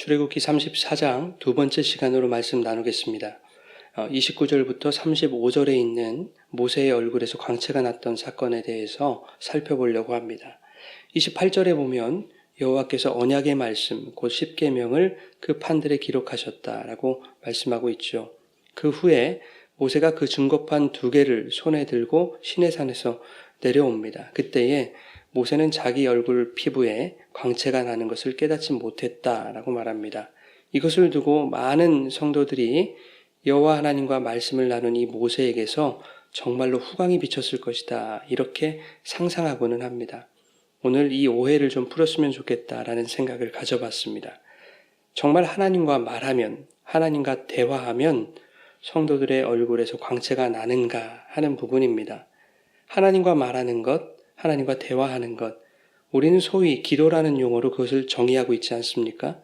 출애굽기 34장 두 번째 시간으로 말씀 나누겠습니다. 29절부터 35절에 있는 모세의 얼굴에서 광채가 났던 사건에 대해서 살펴보려고 합니다. 28절에 보면 여호와께서 언약의 말씀, 곧 십계명을 그 판들에 기록하셨다라고 말씀하고 있죠. 그 후에 모세가 그 증거판 2개를 손에 들고 시내산에서 내려옵니다. 그때에 모세는 자기 얼굴 피부에 광채가 나는 것을 깨닫지 못했다라고 말합니다. 이것을 두고 많은 성도들이 여호와 하나님과 말씀을 나눈 이 모세에게서 정말로 후광이 비쳤을 것이다, 이렇게 상상하고는 합니다. 오늘 이 오해를 좀 풀었으면 좋겠다라는 생각을 가져봤습니다. 정말 하나님과 말하면, 하나님과 대화하면 성도들의 얼굴에서 광채가 나는가 하는 부분입니다. 하나님과 말하는 것, 하나님과 대화하는 것, 우리는 소위 기도라는 용어로 그것을 정의하고 있지 않습니까?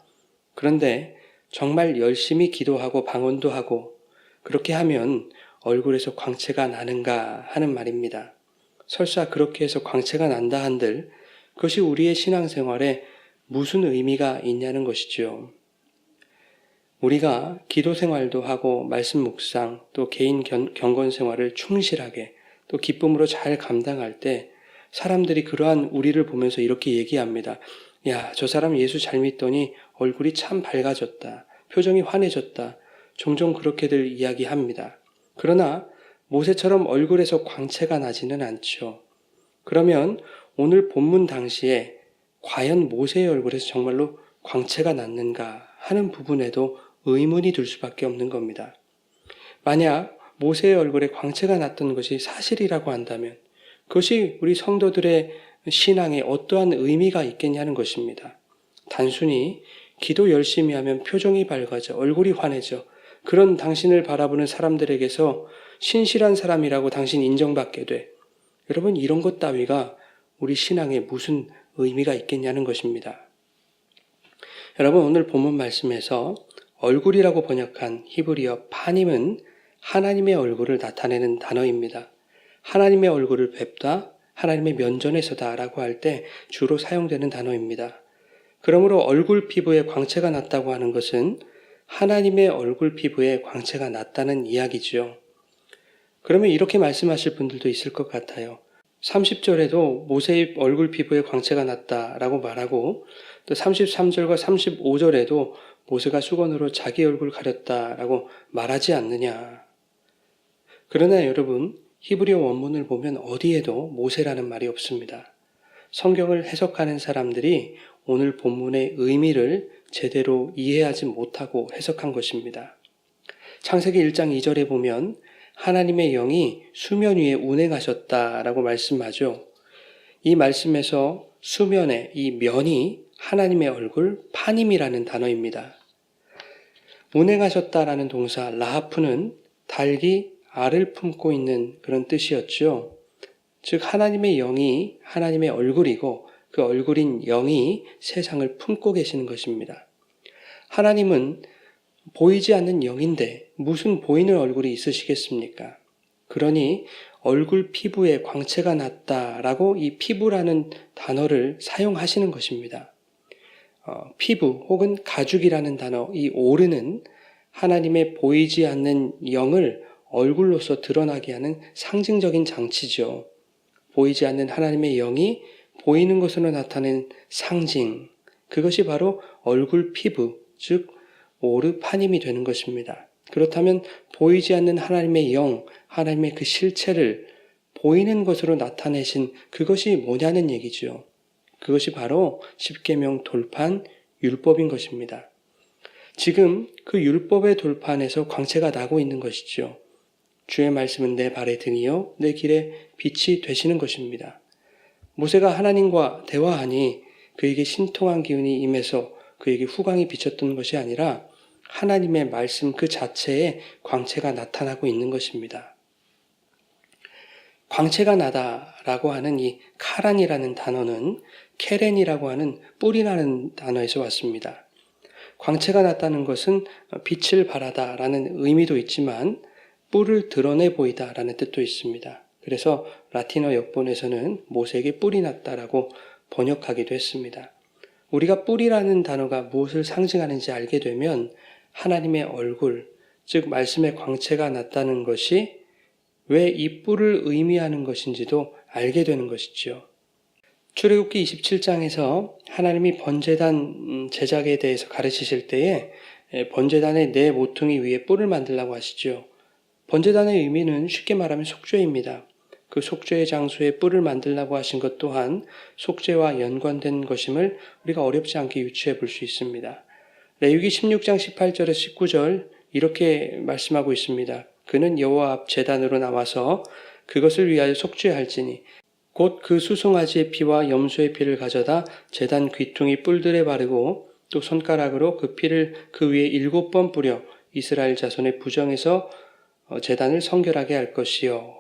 그런데 정말 열심히 기도하고 방언도 하고 그렇게 하면 얼굴에서 광채가 나는가 하는 말입니다. 설사 그렇게 해서 광채가 난다 한들 그것이 우리의 신앙생활에 무슨 의미가 있냐는 것이죠. 우리가 기도 생활도 하고 말씀 묵상, 또 개인 경건 생활을 충실하게 또 기쁨으로 잘 감당할 때 사람들이 그러한 우리를 보면서 이렇게 얘기합니다. 야, 저 사람 예수 잘 믿더니 얼굴이 참 밝아졌다. 표정이 환해졌다. 종종 그렇게들 이야기합니다. 그러나 모세처럼 얼굴에서 광채가 나지는 않죠. 그러면 오늘 본문 당시에 과연 모세의 얼굴에서 정말로 광채가 났는가 하는 부분에도 의문이 들 수밖에 없는 겁니다. 만약 모세의 얼굴에 광채가 났던 것이 사실이라고 한다면 그것이 우리 성도들의 신앙에 어떠한 의미가 있겠냐는 것입니다. 단순히 기도 열심히 하면 표정이 밝아져, 얼굴이 환해져, 그런 당신을 바라보는 사람들에게서 신실한 사람이라고 당신 인정받게 돼. 여러분, 이런 것 따위가 우리 신앙에 무슨 의미가 있겠냐는 것입니다. 여러분, 오늘 본문 말씀에서 얼굴이라고 번역한 히브리어 파님은 하나님의 얼굴을 나타내는 단어입니다. 하나님의 얼굴을 뵙다, 하나님의 면전에 서다라고 할 때 주로 사용되는 단어입니다. 그러므로 얼굴 피부에 광채가 났다고 하는 것은 하나님의 얼굴 피부에 광채가 났다는 이야기죠. 그러면 이렇게 말씀하실 분들도 있을 것 같아요. 30절에도 모세의 얼굴 피부에 광채가 났다라고 말하고 또 33절과 35절에도 모세가 수건으로 자기 얼굴 가렸다라고 말하지 않느냐. 그러나 여러분, 히브리어 원문을 보면 어디에도 모세라는 말이 없습니다. 성경을 해석하는 사람들이 오늘 본문의 의미를 제대로 이해하지 못하고 해석한 것입니다. 창세기 1장 2절에 보면 하나님의 영이 수면 위에 운행하셨다라고 말씀하죠. 이 말씀에서 수면의 이 면이 하나님의 얼굴 파님이라는 단어입니다. 운행하셨다라는 동사 라하프는 닭이 알을 품고 있는 그런 뜻이었죠. 즉 하나님의 영이 하나님의 얼굴이고 그 얼굴인 영이 세상을 품고 계시는 것입니다. 하나님은 보이지 않는 영인데 무슨 보이는 얼굴이 있으시겠습니까? 그러니 얼굴 피부에 광채가 났다라고 이 피부라는 단어를 사용하시는 것입니다. 피부 혹은 가죽이라는 단어, 이 오르는 하나님의 보이지 않는 영을 얼굴로서 드러나게 하는 상징적인 장치죠. 보이지 않는 하나님의 영이 보이는 것으로 나타낸 상징, 그것이 바로 얼굴 피부, 즉 오르파님이 되는 것입니다. 그렇다면 보이지 않는 하나님의 영, 하나님의 그 실체를 보이는 것으로 나타내신 그것이 뭐냐는 얘기죠. 그것이 바로 십계명 돌판 율법인 것입니다. 지금 그 율법의 돌판에서 광채가 나고 있는 것이죠. 주의 말씀은 내 발의 등이요 내 길에 빛이 되시는 것입니다. 모세가 하나님과 대화하니 그에게 신통한 기운이 임해서 그에게 후광이 비쳤던 것이 아니라 하나님의 말씀 그 자체에 광채가 나타나고 있는 것입니다. 광채가 나다라고 하는 이 카란이라는 단어는 케렌이라고 하는 뿌리라는 단어에서 왔습니다. 광채가 났다는 것은 빛을 발하다라는 의미도 있지만 뿔을 드러내 보이다라는 뜻도 있습니다. 그래서 라틴어 역본에서는 모세에게 뿔이 났다라고 번역하기도 했습니다. 우리가 뿔이라는 단어가 무엇을 상징하는지 알게 되면 하나님의 얼굴, 즉 말씀의 광채가 났다는 것이 왜 이 뿔을 의미하는 것인지도 알게 되는 것이지요. 출애굽기 27장에서 하나님이 번제단 제작에 대해서 가르치실 때에 번제단의 네 모퉁이 위에 뿔을 만들라고 하시죠. 번제단의 의미는 쉽게 말하면 속죄입니다. 그 속죄의 장소에 뿔을 만들라고 하신 것 또한 속죄와 연관된 것임을 우리가 어렵지 않게 유추해 볼 수 있습니다. 레위기 16장 18절에서 19절 이렇게 말씀하고 있습니다. 그는 여호와 앞 제단으로 나와서 그것을 위하여 속죄할지니 곧 그 수송아지의 피와 염소의 피를 가져다 제단 귀퉁이 뿔들에 바르고 또 손가락으로 그 피를 그 위에 7번 뿌려 이스라엘 자손의 부정에서 제단을 성결하게 할 것이요.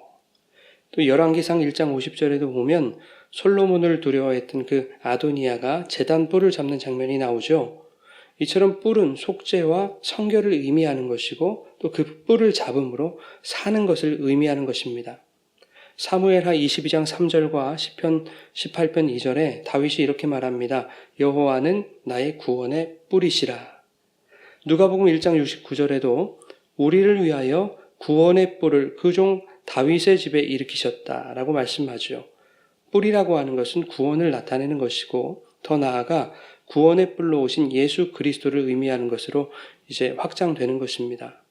또 열왕기상 1장 50절에도 보면 솔로몬을 두려워했던 그 아도니아가 제단 뿔을 잡는 장면이 나오죠. 이처럼 뿔은 속죄와 성결을 의미하는 것이고 또 그 뿔을 잡음으로 사는 것을 의미하는 것입니다. 사무엘하 22장 3절과 시편 18편 2절에 다윗이 이렇게 말합니다. 여호와는 나의 구원의 뿔이시라. 누가복음 1장 69절에도 우리를 위하여 구원의 뿔을 그 종 다윗의 집에 일으키셨다라고 말씀하죠. 뿔이라고 하는 것은 구원을 나타내는 것이고 더 나아가 구원의 뿔로 오신 예수 그리스도를 의미하는 것으로 이제 확장되는 것입니다.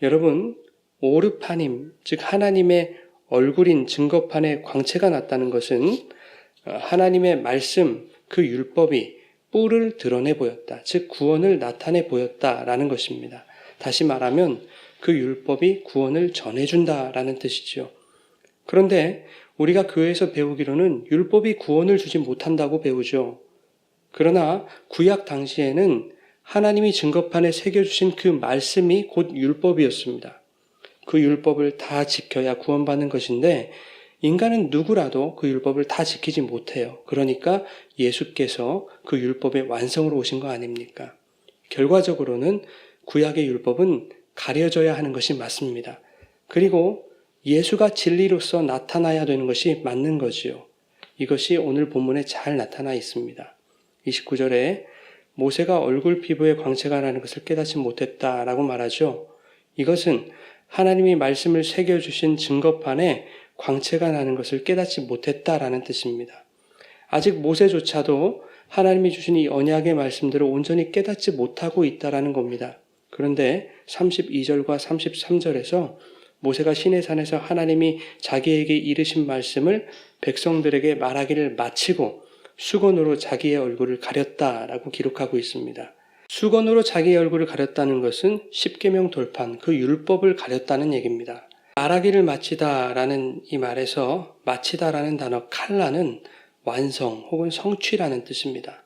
여러분, 오르파님, 즉 하나님의 얼굴인 증거판에 광채가 났다는 것은 하나님의 말씀, 그 율법이 뿔을 드러내 보였다. 즉 구원을 나타내 보였다라는 것입니다. 다시 말하면 그 율법이 구원을 전해준다라는 뜻이죠. 그런데 우리가 교회에서 배우기로는 율법이 구원을 주지 못한다고 배우죠. 그러나 구약 당시에는 하나님이 증거판에 새겨주신 그 말씀이 곧 율법이었습니다. 그 율법을 다 지켜야 구원받는 것인데 인간은 누구라도 그 율법을 다 지키지 못해요. 그러니까 예수께서 그 율법의 완성으로 오신 거 아닙니까? 결과적으로는 구약의 율법은 가려져야 하는 것이 맞습니다. 그리고 예수가 진리로서 나타나야 되는 것이 맞는 거지요. 이것이 오늘 본문에 잘 나타나 있습니다. 29절에 모세가 얼굴 피부에 광채가 나는 것을 깨닫지 못했다라고 말하죠. 이것은 하나님이 말씀을 새겨주신 증거판에 광채가 나는 것을 깨닫지 못했다라는 뜻입니다. 아직 모세조차도 하나님이 주신 이 언약의 말씀들을 온전히 깨닫지 못하고 있다라는 겁니다. 그런데 32절과 33절에서 모세가 시내산에서 하나님이 자기에게 이르신 말씀을 백성들에게 말하기를 마치고 수건으로 자기의 얼굴을 가렸다라고 기록하고 있습니다. 수건으로 자기의 얼굴을 가렸다는 것은 십계명 돌판, 그 율법을 가렸다는 얘기입니다. 말하기를 마치다라는 이 말에서 마치다라는 단어 칼라는 완성 혹은 성취라는 뜻입니다.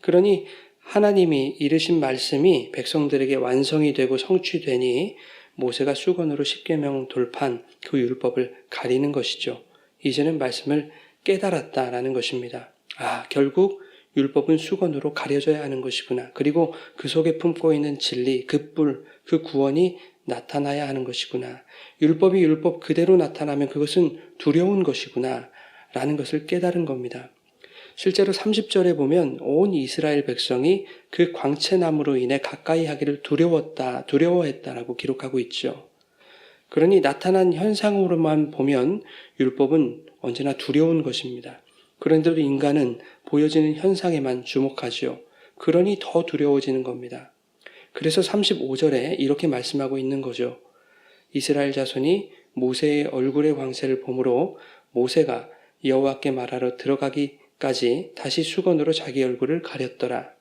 그러니 하나님이 이르신 말씀이 백성들에게 완성이 되고 성취되니 모세가 수건으로 십계명 돌판 그 율법을 가리는 것이죠. 이제는 말씀을 깨달았다라는 것입니다. 결국 율법은 수건으로 가려져야 하는 것이구나. 그리고 그 속에 품고 있는 진리, 그 뿔, 그 구원이 나타나야 하는 것이구나. 율법이 율법 그대로 나타나면 그것은 두려운 것이구나. 라는 것을 깨달은 겁니다. 실제로 30절에 보면 온 이스라엘 백성이 그 광채남으로 인해 가까이 하기를 두려워했다라고 기록하고 있죠. 그러니 나타난 현상으로만 보면 율법은 언제나 두려운 것입니다. 그런데도 인간은 보여지는 현상에만 주목하지요. 그러니 더 두려워지는 겁니다. 그래서 35절에 이렇게 말씀하고 있는 거죠. 이스라엘 자손이 모세의 얼굴의 광채를 보므로 모세가 여호와께 말하러 들어가기까지 다시 수건으로 자기 얼굴을 가렸더라.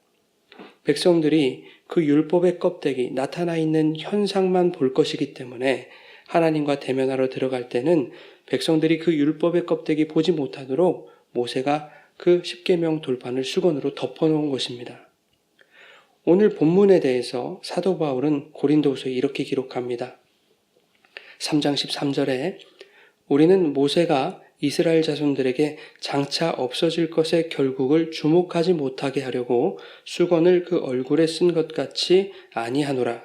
백성들이 그 율법의 껍데기, 나타나 있는 현상만 볼 것이기 때문에 하나님과 대면하러 들어갈 때는 백성들이 그 율법의 껍데기 보지 못하도록 모세가 그 십계명 돌판을 수건으로 덮어놓은 것입니다. 오늘 본문에 대해서 사도 바울은 고린도후서에 이렇게 기록합니다. 3장 13절에 우리는 모세가 이스라엘 자손들에게 장차 없어질 것의 결국을 주목하지 못하게 하려고 수건을 그 얼굴에 쓴 것 같이 아니하노라.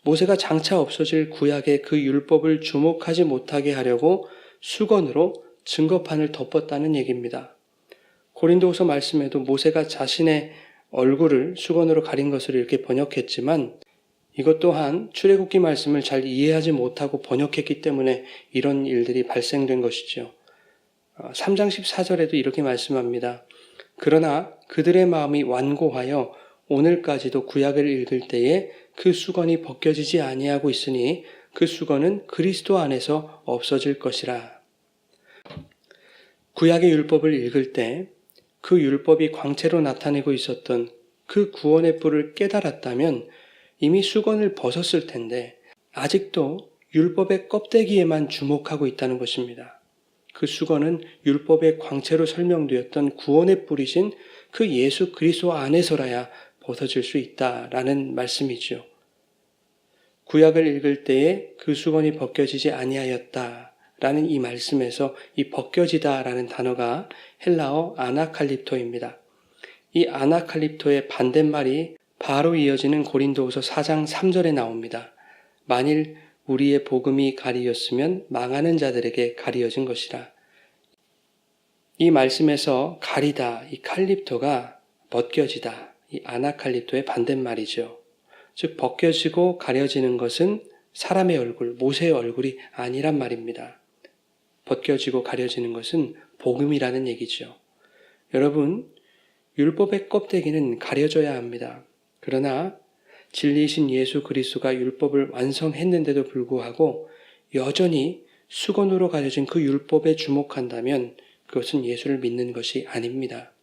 모세가 장차 없어질 구약의 그 율법을 주목하지 못하게 하려고 수건으로 증거판을 덮었다는 얘기입니다. 고린도후서 말씀에도 모세가 자신의 얼굴을 수건으로 가린 것을 이렇게 번역했지만 이것 또한 출애굽기 말씀을 잘 이해하지 못하고 번역했기 때문에 이런 일들이 발생된 것이죠. 3장 14절에도 이렇게 말씀합니다. 그러나 그들의 마음이 완고하여 오늘까지도 구약을 읽을 때에 그 수건이 벗겨지지 아니하고 있으니 그 수건은 그리스도 안에서 없어질 것이라. 구약의 율법을 읽을 때 그 율법이 광채로 나타내고 있었던 그 구원의 뿔을 깨달았다면 이미 수건을 벗었을 텐데 아직도 율법의 껍데기에만 주목하고 있다는 것입니다. 그 수건은 율법의 광채로 설명되었던 구원의 뿔이신 그 예수 그리스도 안에서라야 벗어질 수 있다라는 말씀이죠. 구약을 읽을 때에 그 수건이 벗겨지지 아니하였다라는 이 말씀에서 이 벗겨지다라는 단어가 헬라어 아나칼립토입니다. 이 아나칼립토의 반대말이 바로 이어지는 고린도후서 4장 3절에 나옵니다. 만일 우리의 복음이 가리였으면 망하는 자들에게 가리어진 것이라. 이 말씀에서 가리다, 이 칼립토가 벗겨지다, 이 아나칼립토의 반대말이죠. 즉 벗겨지고 가려지는 것은 사람의 얼굴, 모세의 얼굴이 아니란 말입니다. 벗겨지고 가려지는 것은 복음이라는 얘기죠. 여러분, 율법의 껍데기는 가려져야 합니다. 그러나 진리이신 예수 그리스도가 율법을 완성했는데도 불구하고 여전히 수건으로 가려진 그 율법에 주목한다면 그것은 예수를 믿는 것이 아닙니다.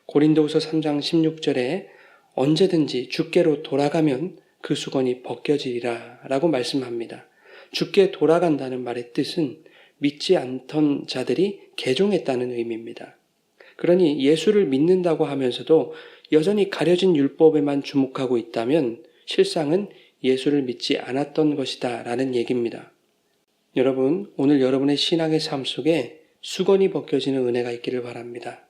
고린도후서 3장 16절에 언제든지 주께로 돌아가면 그 수건이 벗겨지리라 라고 말씀합니다. 주께 돌아간다는 말의 뜻은 믿지 않던 자들이 개종했다는 의미입니다. 그러니 예수를 믿는다고 하면서도 여전히 가려진 율법에만 주목하고 있다면 실상은 예수를 믿지 않았던 것이다 라는 얘기입니다. 여러분, 오늘 여러분의 신앙의 삶 속에 수건이 벗겨지는 은혜가 있기를 바랍니다.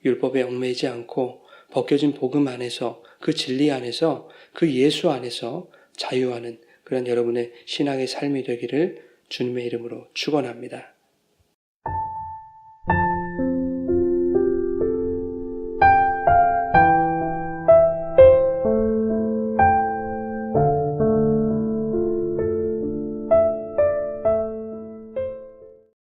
율법에 얽매이지 않고 벗겨진 복음 안에서 그 진리 안에서 그 예수 안에서 자유하는 그런 여러분의 신앙의 삶이 되기를 주님의 이름으로 축원합니다.